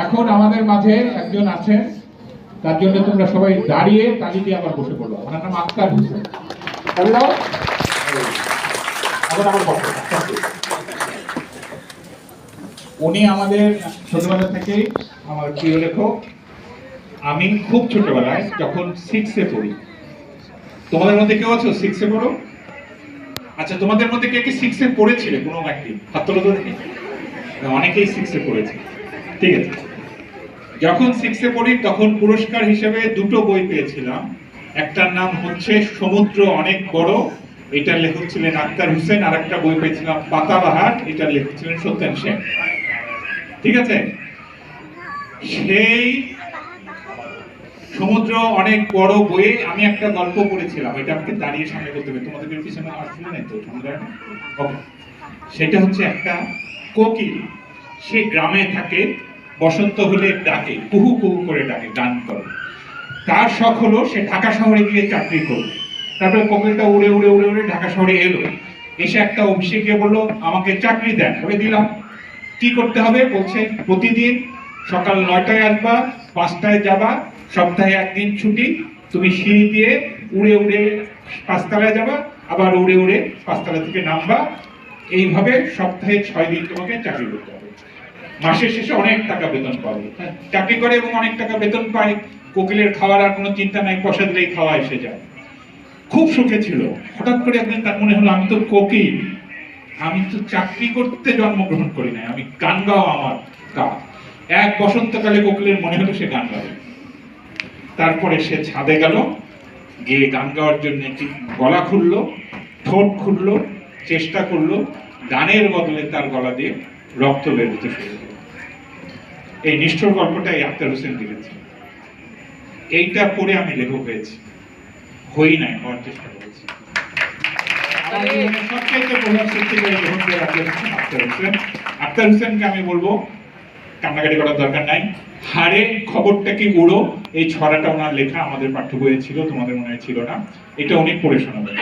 এখন আমাদের মাঝে একজন আছেন, তার জন্য তোমরা সবাই দাঁড়িয়ে তালি দিয়ে আবার বসে পড়লো। ওনার নাম আক্তার হোসেন। তালি দাও। এখন আমার কথা। উনি আমাদের ছোটবেলা থেকেই আমার প্রিয় লেখক। আমি খুব ছোটবেলায় যখন 6-এ পড়ি, তোমাদের মধ্যে কেউ আছো 6-এ পড়ো? আচ্ছা, তোমাদের মধ্যে কে কে 6-এ পড়েছিলে কোনো একদিন? হাত তোলো তো দেখি। অনেকেই 6-এ পড়েছে, ঠিক আছে। যখন 6-এ পড়ি তখন পুরস্কার হিসেবে দুটো বই পেয়েছিলাম। একটার নাম হচ্ছে সমুদ্র অনেক বড়, এটার লেখক ছিলেন আক্তার হোসেন। আর একটা বই পেয়েছিলাম পাতাবাহার, এটার লেখক ছিলেন সত্যেন সেন, ঠিক আছে। সেই সমুদ্র অনেক বড় বইয়ে আমি একটা গল্প পড়েছিলাম, এটা আমাকে দাঁড়িয়ে সামনে করতে হবে, তোমাদের পিছনে আসলে নাই তো ঠান্ডা। ওকে, সেটা হচ্ছে একটা কোকিল, সে গ্রামে থাকে, বসন্ত হলে ডাকে, কুহু কুহু করে ডাকে, গান করে। তার শখ হলো সে ঢাকা শহরে গিয়ে চাকরি করবে। তারপরে কোকিলটা উড়ে উড়ে উড়ে উড়ে ঢাকা শহরে এলো, এসে একটা অফিসে গিয়ে বললো আমাকে চাকরি দেন। বলে দিলাম। কি করতে হবে? বলছে প্রতিদিন সকাল 9টায় আসবা, 5টায় যাবা, সপ্তাহে একদিন ছুটি, তুমি সিঁড়ি দিয়ে উড়ে উড়ে 5তলায় যাবা, আবার উড়ে উড়ে 5তলা থেকে নামবা। এইভাবে সপ্তাহে 6 দিন তোমাকে চাকরি করতে হবে। মাসের শেষে অনেক টাকা বেতন পাবে। চাকরি করে এবং অনেক টাকা বেতন পায়। কোকিলের খাওয়ার আর কোনো চিন্তা নাই, পয়সা দিলেই খাওয়া এসে যায়। খুব সুখে ছিল। হঠাৎ করে একদিন তার মনে হলো আমি তো কোকিল, আমি তো চাকরি করতে জন্মগ্রহণ করি নাই, আমি গান গাওয়া আমার কাজ। এক বসন্তকালে কোকিলের মনে হলো সে গান গাবে। তারপরে সে ছাদে গেল, গিয়ে গান গাওয়ার জন্য একটি গলা খুললো, ঠোঁট খুললো, চেষ্টা করলো, গানের বদলে তার গলা দিয়ে রক্ত বের হতে শুরু করলো। এই নিষ্ঠুর গল্পটাই আক্তার হোসেন লিখেছে। এইটা পড়ে আমি লেখক হয়েছি, হই নাই, হওয়ার চেষ্টা করেছি। সবচাইতে প্রভাব সৃষ্টিকারী লেখকদের আক্তার হোসেন। আক্তার হোসেনকে আমি বলবো কান্নাকাটি করার দরকার নাই। হারে খবরটা কি উড়ো, এই ছড়াটা ওনার লেখা, আমাদের পাঠ্য বইয়ে ছিল, তোমাদের মনে হয় ছিল না। এটা উনি পড়ে শোনাবেন।